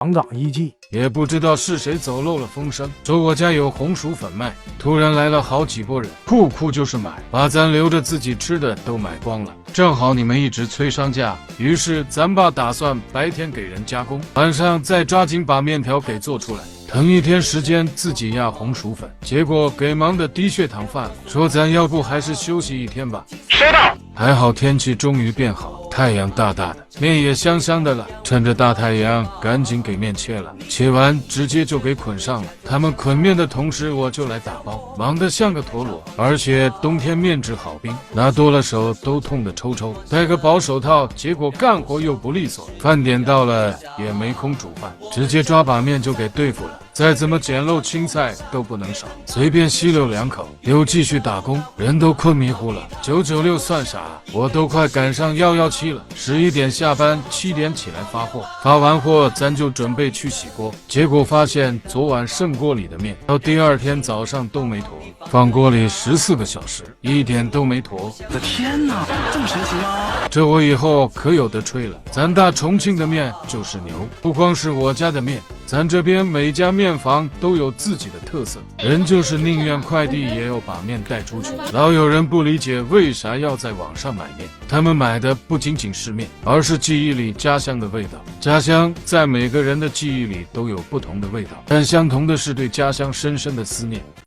厂长一记，也不知道是谁走漏了风声，说我家有红薯粉卖，突然来了好几拨人，库就是买，把咱留着自己吃的都买光了。正好你们一直催上架，于是咱爸打算白天给人加工，晚上再抓紧把面条给做出来，腾一天时间自己压红薯粉。结果给忙的低血糖犯了，说咱要不还是休息一天吧。收到。还好天气终于变好，太阳大大的，面也香香的了。趁着大太阳，赶紧给面切了，切完直接就给捆上了。他们捆面的同时，我就来打包，忙得像个陀螺。而且冬天面质好冰，拿多了手都痛得抽抽。戴个薄手套，结果干活又不利索。饭点到了也没空煮饭，直接抓把面就给对付了。再怎么捡漏青菜都不能少，随便吸溜2口，又继续打工，人都困迷糊了。996算啥？我都快赶上117了。11点下班，7点起来发货，发完货咱就准备去洗锅，结果发现昨晚剩锅里的面到第2天早上都没坨，放锅里14个小时，一点都没坨。我的天哪，这么神奇吗？这我以后可有的吹了，咱大重庆的面就是牛，不光是我家的面，咱这边每家面房都有自己的特色，人就是宁愿快递也要把面带出去。老有人不理解为啥要在网上买面，他们买的不仅仅是面，而是记忆里家乡的味道。家乡在每个人的记忆里都有不同的味道，但相同的是对家乡深深的思念。